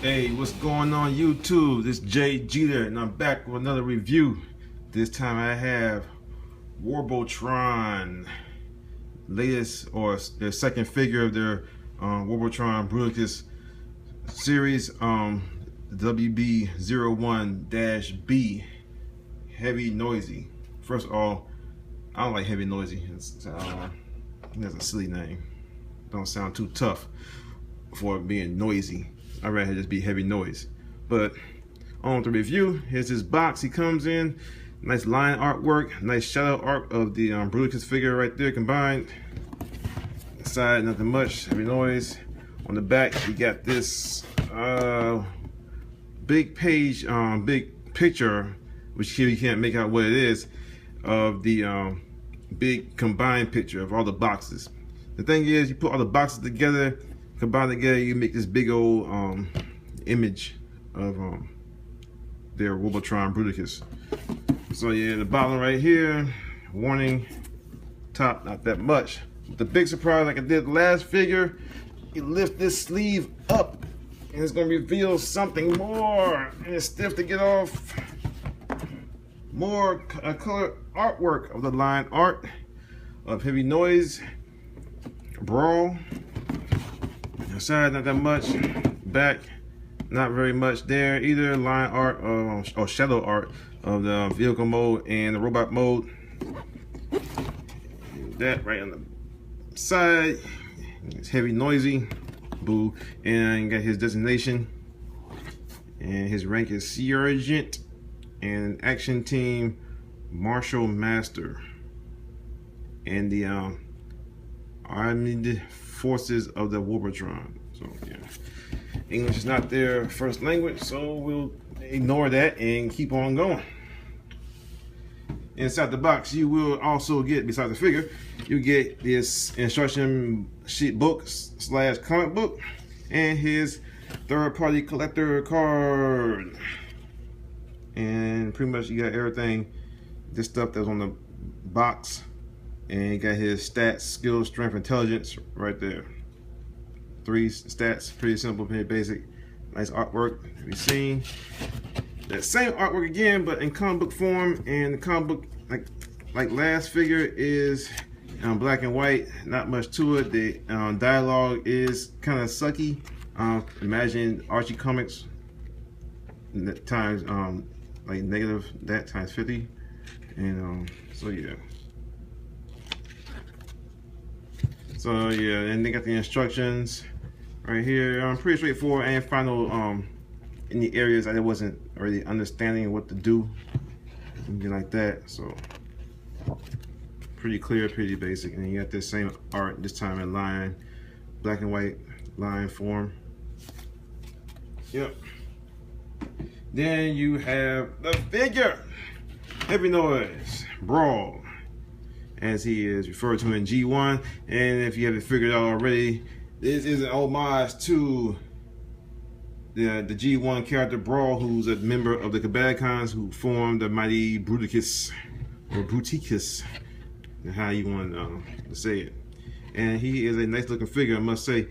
Hey, what's going on YouTube? This is Jay Jeter and I'm back with another review. This time I have Warbotron, latest or their second figure of their Warbotron Bruticus series, WB01-B, heavy noisy. First of all, I don't like heavy noisy. That's a silly name. Don't sound too tough for being noisy. I'd rather just be heavy noise. But on with the review. Here's this box he comes in. Nice line artwork, nice shadow art of the Bruticus figure right there combined. Inside, nothing much, heavy noise. On the back, you got this big page, big picture, which here you can't make out what it is, of the big combined picture of all the boxes. The thing is, you put all the boxes together, combine together, you make this big old image of their Warbotron Bruticus. So yeah, the bottom right here, warning, top not that much. But the big surprise, like I did the last figure, you lift this sleeve up and it's gonna reveal something more, and it's stiff to get off. More color artwork of the line art of Heavy Noise, Brawl. Side not that much, back not very much there either. Line art or shadow art of the vehicle mode and the robot mode. That right on the side. It's heavy noisy, boo, and got his designation, and his rank is Sergeant and action team Marshal Master, and the Armed Forces of the Warbotron. So yeah, English is not their first language, so we'll ignore that and keep on going. Inside the box, you will also get, besides the figure, you get this instruction sheet book slash comic book and his third-party collector card. And pretty much you got everything, this stuff that's on the box. And you got his stats, skill, strength, intelligence right there. 3 stats, pretty simple, pretty basic. Nice artwork to be seen. That same artwork again, but in comic book form. And the comic book, like last figure, is black and white. Not much to it. The dialogue is kind of sucky. Imagine Archie comics times like negative that times 50. And so yeah. So yeah, and they got the instructions right here. Pretty straightforward and final in the areas I wasn't really understanding what to do, something like that. So pretty clear, pretty basic. And you got this same art, this time in line, black and white line form. Yep. Then you have the figure, Heavy Noise, Brawl, as he is referred to in G1. And if you haven't figured out already, this is an homage to the G1 character Brawl, who's a member of the Combaticons who formed the mighty Bruticus, or Bruticus, how you want to say it. And he is a nice looking figure, I must say.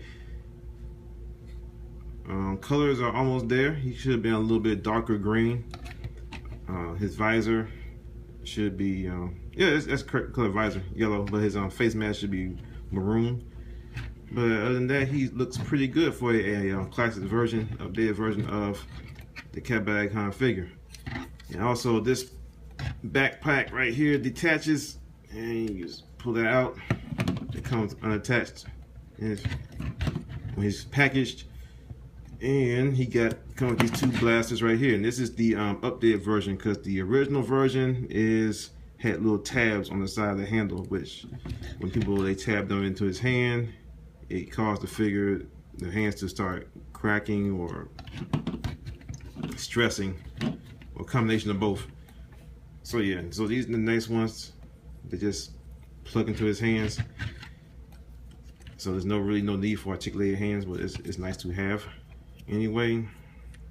Colors are almost there. He should have been a little bit darker green. His visor should be yeah, that's correct color visor, yellow, but his face mask should be maroon. But other than that, he looks pretty good for a classic version, updated version of the Combaticon figure. And also this backpack right here detaches, and you just pull that out. It comes unattached when he's packaged. And he come with these 2 blasters right here, and this is the updated version, because the original version had little tabs on the side of the handle, which when they tabbed them into his hand, it caused the hands to start cracking or stressing, or a combination of both. So yeah, so these are the nice ones. They just plug into his hands. So there's really no need for articulated hands, but it's nice to have. Anyway,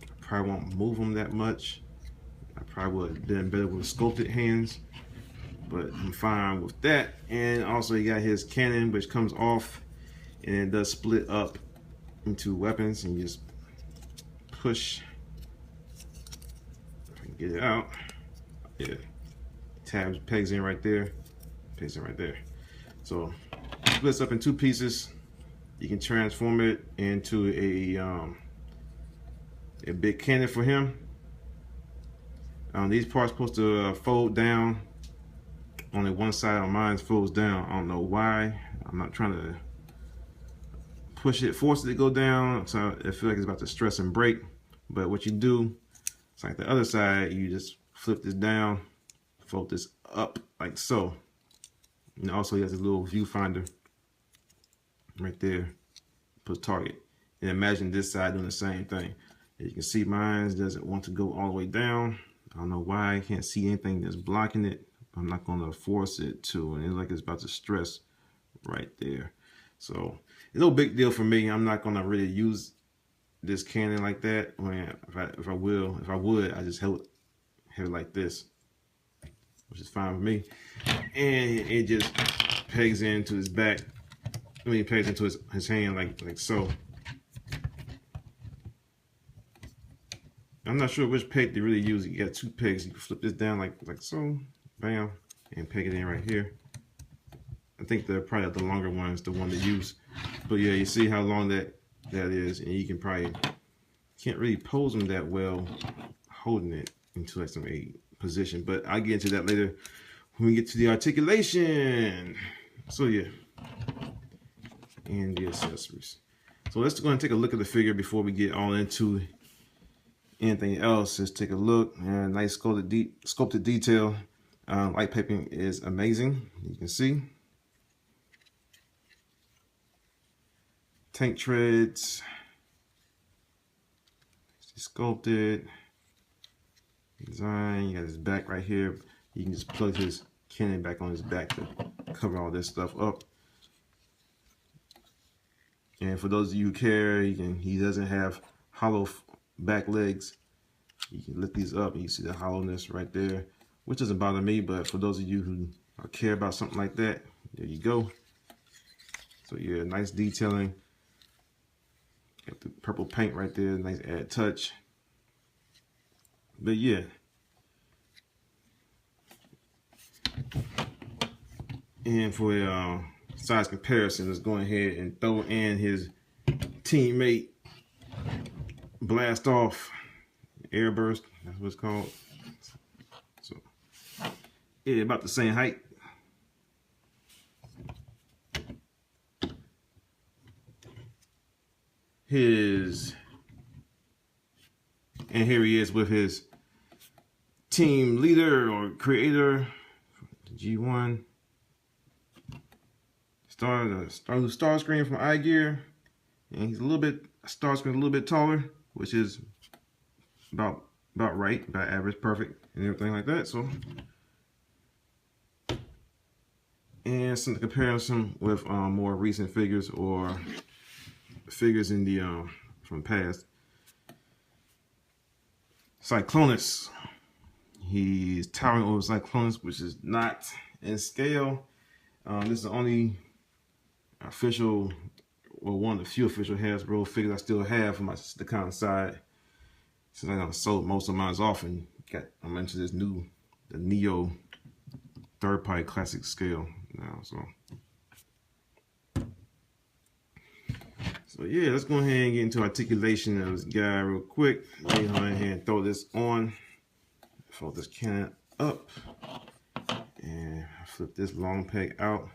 I probably won't move them that much. I probably would have been better with sculpted hands, but I'm fine with that. And also you got his cannon, which comes off and it does split up into weapons, and you just push. If I can get it out. Yeah. Tabs pegs in right there. Pegs in right there. So splits up in two pieces. You can transform it into a big cannon for him. These parts supposed to fold down. Only one side on mine folds down. I don't know why. I'm not trying to push it, force it to go down, so I feel like it's about to stress and break. But what you do, it's like the other side, you just flip this down, fold this up like so. And also he has a little viewfinder right there, put target. And imagine this side doing the same thing. As you can see, mine doesn't want to go all the way down. I don't know why. I can't see anything that's blocking it. I'm not going to force it to, and it's like it's about to stress right there. So it's no big deal for me. I'm not going to really use this cannon like that. If I would, I just held it like this, which is fine with me. And it just pegs into his back. I mean, it pegs into his hand like so. I'm not sure which peg they really use. You got two pegs. You can flip this down like so, bam, and peg it in right here. I think they're probably the longer one is the one to use. But yeah, you see how long that is, and you can probably can't really pose them that well holding it into like some position. But I'll get into that later when we get to the articulation. So yeah, and the accessories. So let's go and take a look at the figure before we get all into anything else. Let's take a look. And nice sculpted detail. Light piping is amazing. You can see. Tank treads. Sculpted. Design. You got his back right here. You can just plug his cannon back on his back to cover all this stuff up. And for those of you who care, he doesn't have hollow back legs. You can lift these up and you see the hollowness right there, which doesn't bother me, but for those of you who care about something like that, there you go. So yeah, nice detailing. Got the purple paint right there, nice add touch. But yeah. And for a size comparison, let's go ahead and throw in his teammate Blast Off Airburst. That's what it's called. So yeah, about the same height. And here he is with his team leader or creator, G1. Star screen from iGear, and he's star screen a little bit taller, which is about right, about average, perfect, and everything like that. So, and some comparison with more recent figures or figures in the from the past. Cyclonus. He's towering over Cyclonus, which is not in scale. This is the only official, or one of the few official Hasbro figures I still have for the kind of side. Since I sold most of mine off and I'm into this the Neo third-party classic scale now. So yeah, let's go ahead and get into articulation of this guy real quick. Let me go ahead and throw this on. Fold this cannon up. And flip this long peg out.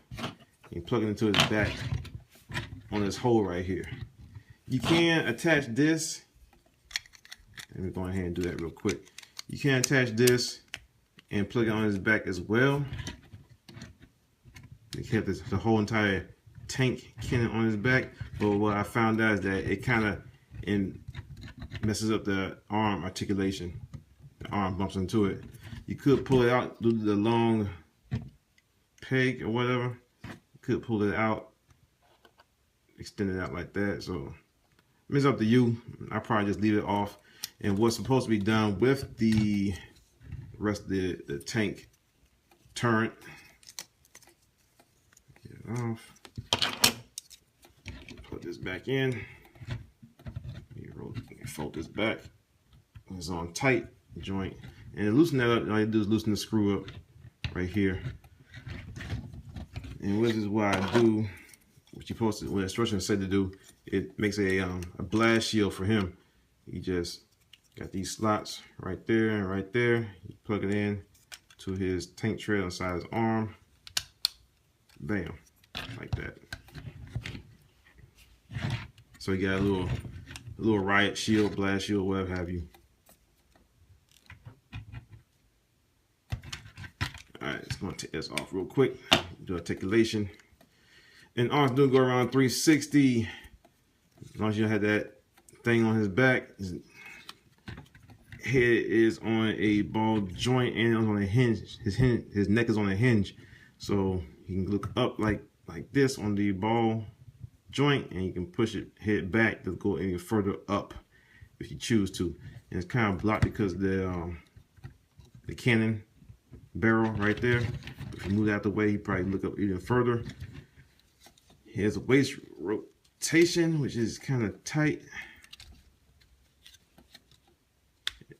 And plug it into his back on this hole right here. You can attach this. Let me go ahead and do that real quick. You can attach this and plug it on his back as well. You have the whole entire tank cannon on his back, but what I found out is that it kind of messes up the arm articulation. The arm bumps into it. You could pull it out, do the long peg or whatever. You could pull it out, extend it out like that. So it's up to you. I probably just leave it off. And what's supposed to be done with the rest of the tank turret. Get it off. Put this back in. fold this back. It's on tight joint. And to loosen that up, all you do is loosen the screw up right here. And this is what I do, what you're supposed to, what instructions said to do. It makes a blast shield for him. You just got these slots right there and right there. You plug it in to his tank tread on the side of his arm. Bam, like that. So you got a little riot shield, blast shield, whatever have you. Alright, it's going to take this off real quick. Do articulation. And arms do go around 360. As long as you don't have that thing on his back. His head is on a ball joint and on a hinge. His neck is on a hinge. So you can look up like this on the ball joint, and you can push it head back to go any further up if you choose to. And it's kind of blocked because the cannon barrel right there. If you move that out the way, you probably look up even further. Here's a waist rotation, which is kind of tight.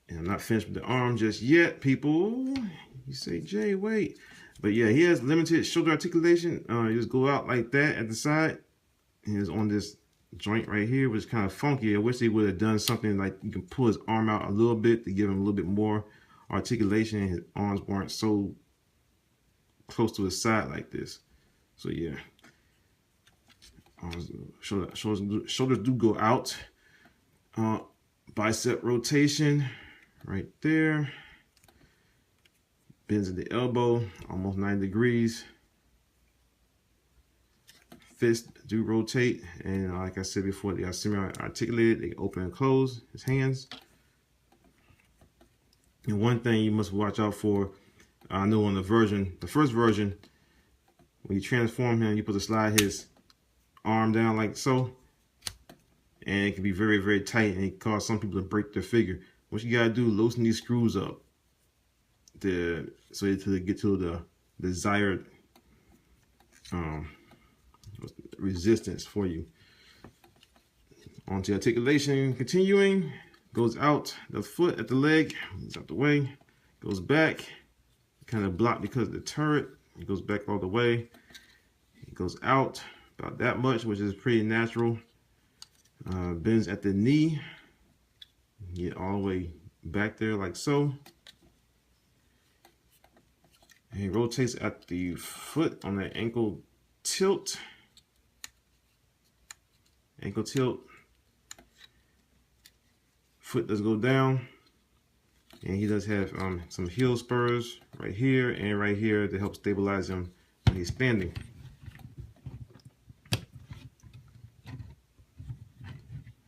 And I'm not finished with the arm just yet, people. You say, Jay, wait. But yeah, he has limited shoulder articulation. You just go out like that at the side. And it's on this joint right here, which is kind of funky. I wish they would have done something like you can pull his arm out a little bit to give him a little bit more articulation. His arms weren't so close to his side like this. So yeah, shoulders do go out. Bicep rotation right there. Bends at the elbow, almost 90 degrees. Fists do rotate, and like I said before, they are semi-articulated. They open and close his hands. And one thing you must watch out for, I know on the first version, when you transform him, you're supposed to slide his arm down like so. And it can be very, very tight, and it cause some people to break their figure. What you gotta do, loosen these screws up so to get to the desired resistance for you. Onto articulation, continuing, goes out the foot at the leg, moves out the way, goes back, kind of blocked because of the turret. It goes back all the way. It goes out about that much, which is pretty natural. Bends at the knee, get all the way back there like so. And he rotates at the foot on the ankle tilt. Ankle tilt. Foot does go down. And he does have some heel spurs right here and right here to help stabilize him when he's standing.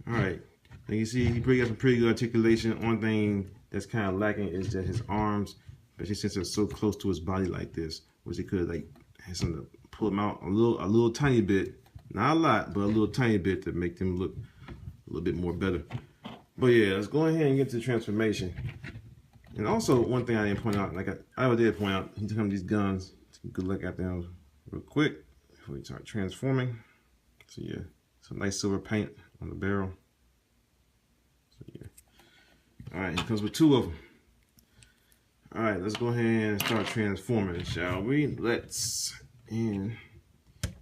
Alright, and you see he got some pretty good articulation. One thing that's kind of lacking is that his arms, especially since they're so close to his body like this, which he could like have something to pull them out a little tiny bit, not a lot, but a little tiny bit to make them look a little bit more better. But yeah, let's go ahead and get to the transformation. And also one thing I didn't point out, like I did point out, he took him these guns. Take a good look at them real quick before we start transforming. So yeah, some nice silver paint on the barrel. So yeah. Alright, he comes with two of them. Alright, let's go ahead and start transforming, shall we? Let's. And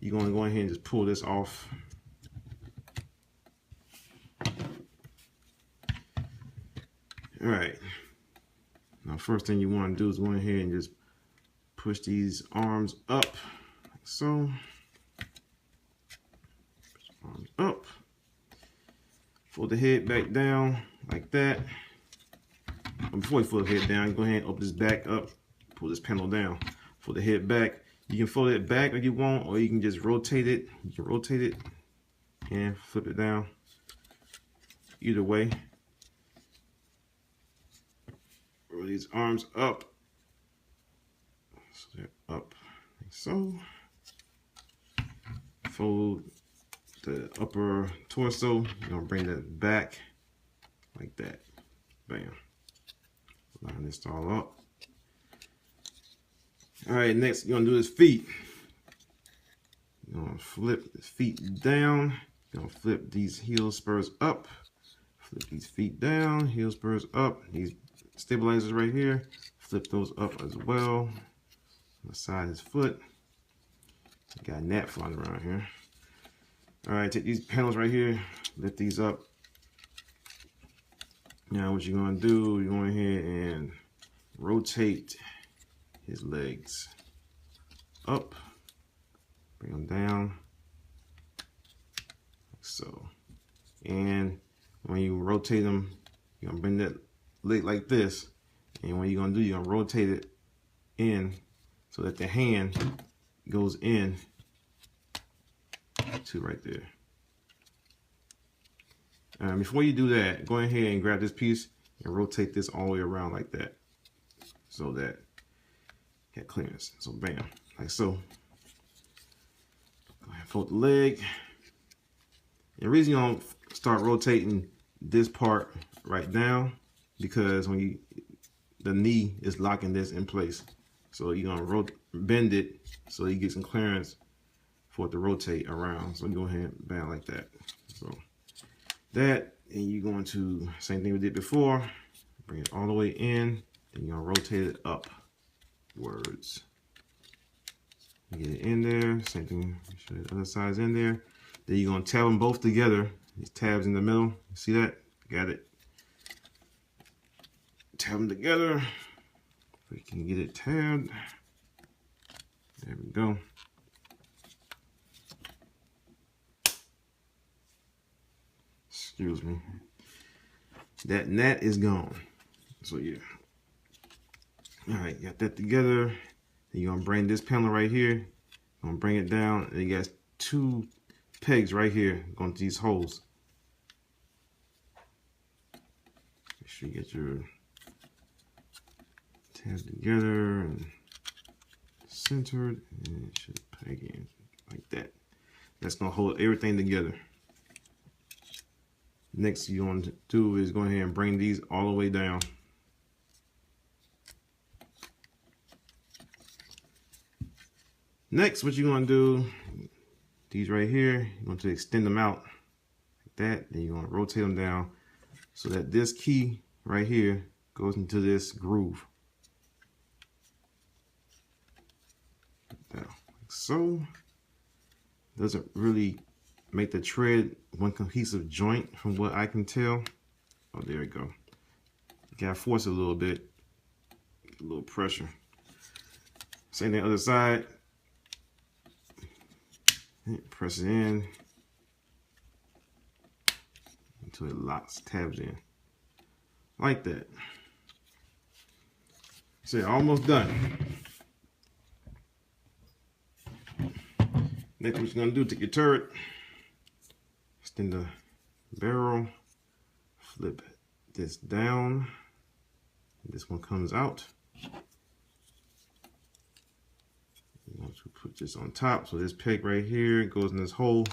you're going to go ahead and just pull this off. Alright. Now, first thing you want to do is go ahead and just push these arms up, like so. Push the arms up. Fold the head back down, like that. And before you fold the head down, go ahead and open this back up, pull this panel down. Fold the head back. You can fold it back if you want, or you can just rotate it. You can rotate it and flip it down. Either way. Roll these arms up. So they're up like so. Fold the upper torso. You're gonna bring that back like that. Bam. Line this all up. Alright, next you're gonna do his feet. You're gonna flip his feet down. You're gonna flip these heel spurs up. Flip these feet down, heel spurs up. These stabilizers right here, flip those up as well. On the side of his foot. Got a gnat flying around here. All right, take these panels right here, lift these up. Now what you're gonna do, you're going ahead and rotate his legs up, bring them down, like so. And when you rotate them, you're gonna bring that leg like this. And what you're gonna do, you're gonna rotate it in so that the hand goes in to right there. Before you do that, go ahead and grab this piece and rotate this all the way around like that, so that you get clearance. So bam, like so. Go ahead and fold the leg. And the reason you don't start rotating this part right now, because when the knee is locking this in place, so you're gonna bend it so you get some clearance for it to rotate around. So go ahead and bend like that. So that, and you're going to, same thing we did before, bring it all the way in, then you're gonna rotate it upwards. Get it in there, same thing, make sure the other side's in there. Then you're gonna tab them both together, these tabs in the middle, you see that? Got it. Tab them together, we can get it tabbed. There we go. Excuse me. That gnat is gone. So yeah. All right, got that together. Then you're gonna bring this panel right here. Gonna bring it down, and you got 2 pegs right here going to these holes. Make sure you get your tabs together and centered, and it should peg in like that. That's gonna hold everything together. Next, you're going to do is go ahead and bring these all the way down. Next, what you're going to do, these right here, you're going to extend them out like that. Then you're going to rotate them down so that this key right here goes into this groove. Like so. Doesn't really make the tread one cohesive joint from what I can tell. Oh, there we go. You gotta force it a little bit, get a little pressure. Same thing other side. Press it in until it locks, tabs in, like that. So almost done. Next, what you're gonna do, take your turret, extend the barrel, flip this down, this one comes out. You want to put this on top, so this peg right here goes in this hole.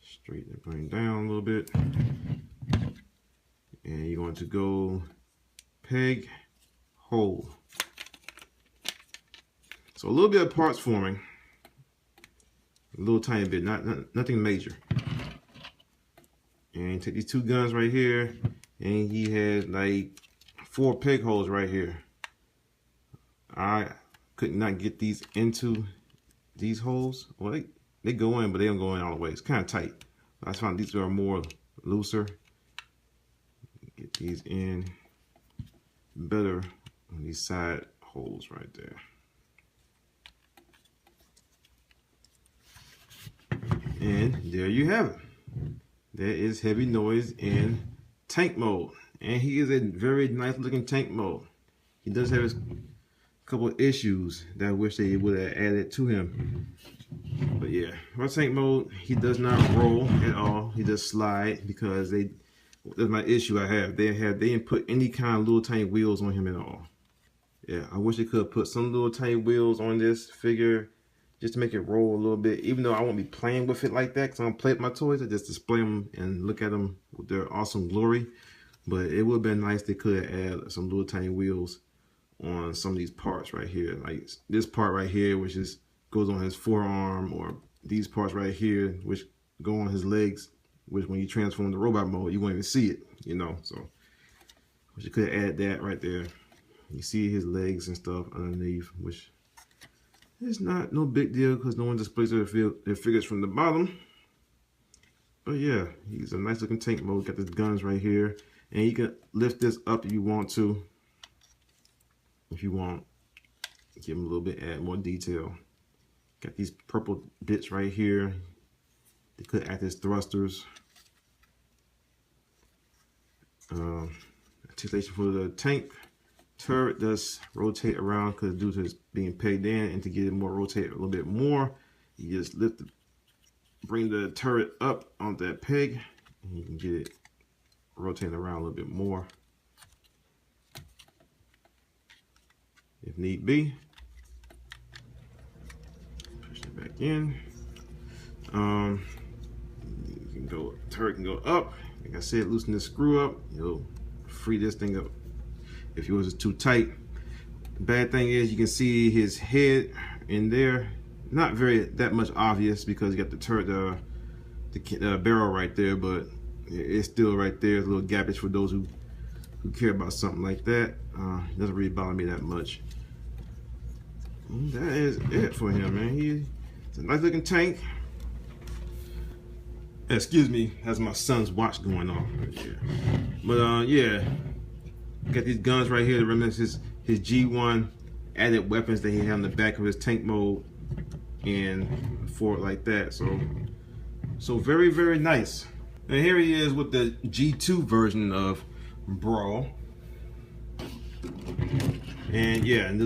Straighten it, bring it down a little bit, and you're going to go peg, hole. So a little bit of parts forming, a little tiny bit, nothing major. And take these 2 guns right here, and he has like 4 peg holes right here. I could not get these into these holes. Well, they go in, but they don't go in all the way. It's kind of tight. I found these are more looser. Get these in better on these side holes right there. And there you have it. There is Heavy Noise in tank mode. And he is a very nice looking tank mode. He does have a couple of issues that I wish they would have added to him. But yeah, for tank mode, he does not roll at all. He does slide, because that's my issue I have. They didn't put any kind of little tiny wheels on him at all. Yeah, I wish they could have put some little tiny wheels on this figure just to make it roll a little bit. Even though I won't be playing with it like that, because I don't play with my toys. I just display them and look at them with their awesome glory. But it would have been nice they could have added some little tiny wheels on some of these parts right here. Like this part right here, which is goes on his forearm, or these parts right here, which go on his legs, which when you transform to robot mode, you won't even see it, you know. So you could add that right there. You see his legs and stuff underneath, which is not no big deal because no one displays their figures from the bottom. But yeah, he's a nice looking tank mode. Got his guns right here, and you can lift this up if you want to. If you want, give him a little bit, add more detail. Got these purple bits right here. They could act as thrusters. Articulation for the tank. Turret does rotate around because due to it being pegged in, and to get it more rotate a little bit more, you just lift it, bring the turret up on that peg, and you can get it rotating around a little bit more if need be. Push it back in. You can go, turret can go up. Like I said, loosen this screw up. You'll free this thing up if yours is too tight. The bad thing is you can see his head in there. Not that much obvious because you got the turret, the barrel right there, but it's still right there. There's a little gappage for those who care about something like that. It doesn't really bother me that much. That is it for him, man. He's a nice looking tank. Excuse me, has my son's watch going on right here. But yeah, got these guns right here to reminisce his G1 added weapons that he had on the back of his tank mode and for it like that. So very, very nice. And here he is with the G2 version of Brawl. And yeah, and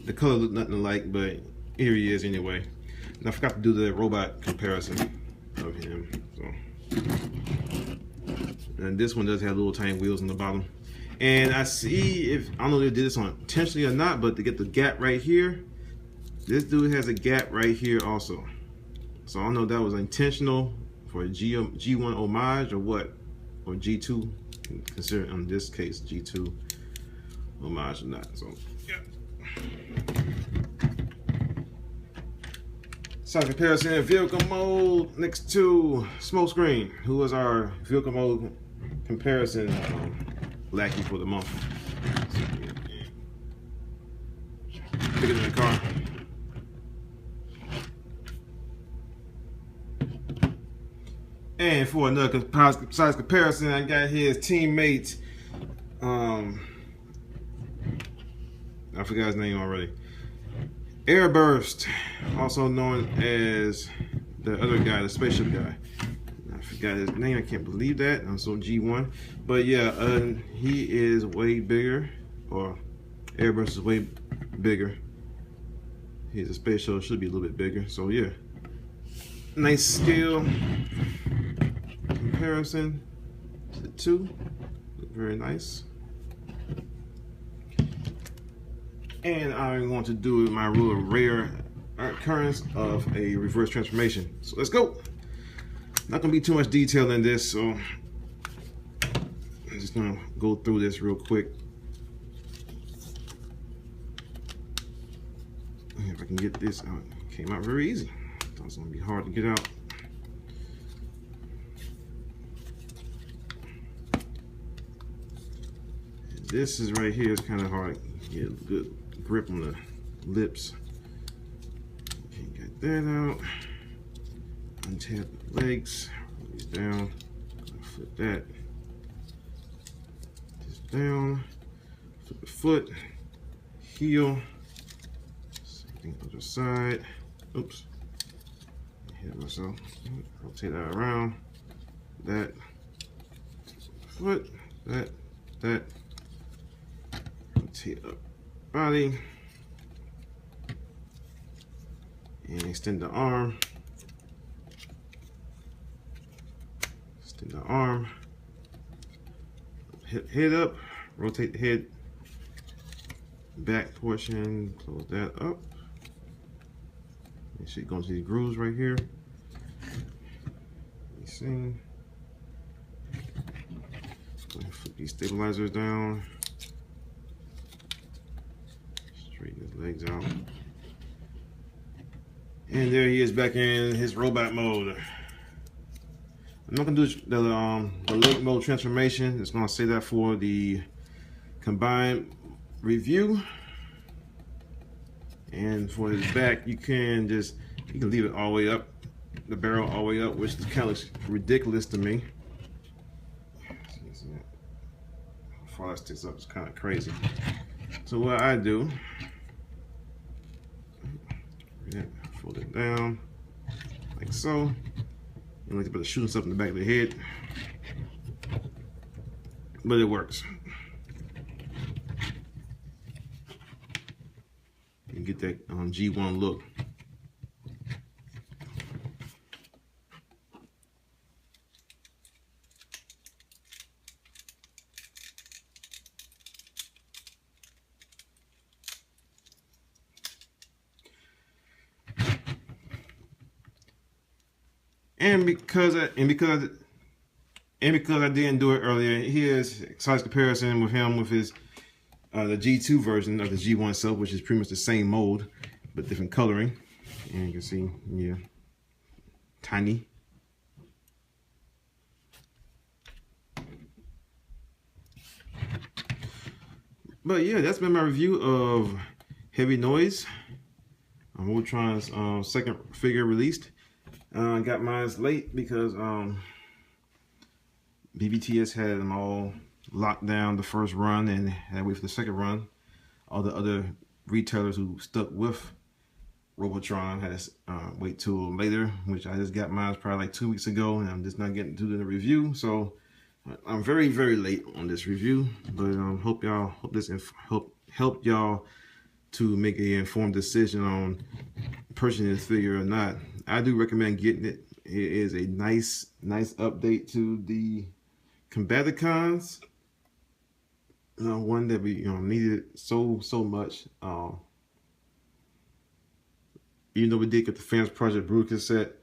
the color looked nothing alike, but here he is anyway. And I forgot to do the robot comparison of him. So, and this one does have little tiny wheels on the bottom. And I see, if I don't know if they did this on intentionally or not, but to get the gap right here, this dude has a gap right here also. So I don't know if that was intentional for a G1 homage or what, or G2, consider in this case G2 homage or not. So yeah. Size comparison in vehicle mode next to Smokescreen, who is our vehicle mode comparison lackey for the month. Bigger than the car. And for another size comparison, I got his teammate. I forgot his name already. Airburst, also known as the other guy, the spaceship guy. I forgot his name. I can't believe that. I'm so G1. But yeah, he is way bigger, or Airburst is way bigger. He's a space shuttle, should be a little bit bigger. So yeah, nice scale comparison to the two. Look very nice. And I'm going to do my rule of rare occurrence of a reverse transformation. So let's go. Not gonna be too much detail in this, so I'm just gonna go through this real quick. If I can get this out, it came out very easy. Thought it was gonna be hard to get out. This is right here, it's kind of hard to get a good grip on the lips. Okay, got that out. Untap the legs, roll these down, flip that. This down, flip the foot, heel, same thing other side. Oops, I hit myself. Rotate that around, that, foot, that, rotate up body, and extend the arm. Extend the arm. Head up. Rotate the head. Back portion. Close that up. It should go into these grooves right here. Let me see. Flip these stabilizers down. Straighten his legs out. And there he is back in his robot mode. I'm not gonna do the late mode transformation. It's gonna say that for the combined review. And for his back, you can leave it all the way up, the barrel all the way up, which kind of looks ridiculous to me. How far that sticks up is kind of crazy. So what I do, fold it down like so. I like to put a shooting stuff in the back of the head, but it works. You get that G1 look. And because I didn't do it earlier, here's a size comparison with him with his the G2 version of the G1 itself, which is pretty much the same mold but different coloring. And you can see, yeah, tiny. But yeah, that's been my review of Heavy Noise, Warbotron's second figure released. Got mine late because BBTS had them all locked down the first run and had to wait for the second run. All the other retailers who stuck with Warbotron had to wait till later, which I just got mine probably like 2 weeks ago, and I'm just not getting to the review. So I'm very, very late on this review, but hope this help y'all to make an informed decision on purchasing this figure or not. I do recommend getting it. It is a nice update to the Combaticons. One that we needed so much. Even though we did get the Fans Project Bruticus set,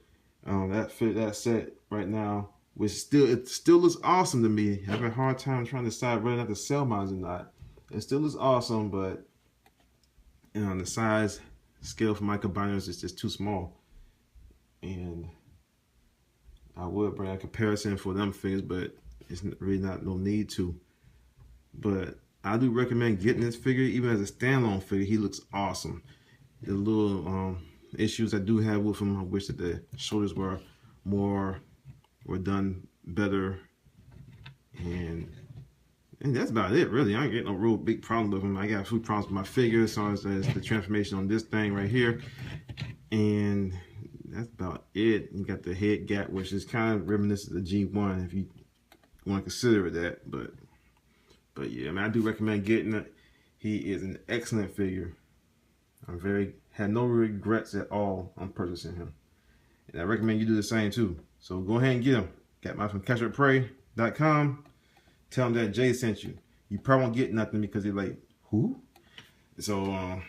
that set right now, which it still looks awesome to me. I have a hard time trying to decide whether or not to sell mine or not. It still looks awesome, but the size scale for my combiners is just too small. And I would bring a comparison for them figures, but it's really no need to. But I do recommend getting this figure, even as a standalone figure. He looks awesome. The little issues I do have with him, I wish that the shoulders were done better, and that's about it, really. I ain't getting no real big problem with him. I got a few problems with my figure, as far as the transformation on this thing right here, and that's about it. You got the head gap, which is kind of reminiscent of the G1, if you want to consider it that. But yeah, I mean, I do recommend getting it. He is an excellent figure. Had no regrets at all on purchasing him, and I recommend you do the same too. So go ahead and get him. Got mine from catchupprey.com. Tell them that Jay sent you. You probably won't get nothing because they're like, who? So yeah,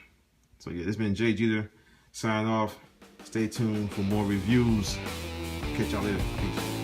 this has been Jay Jeter. Sign off. Stay tuned for more reviews. Catch y'all later. Peace.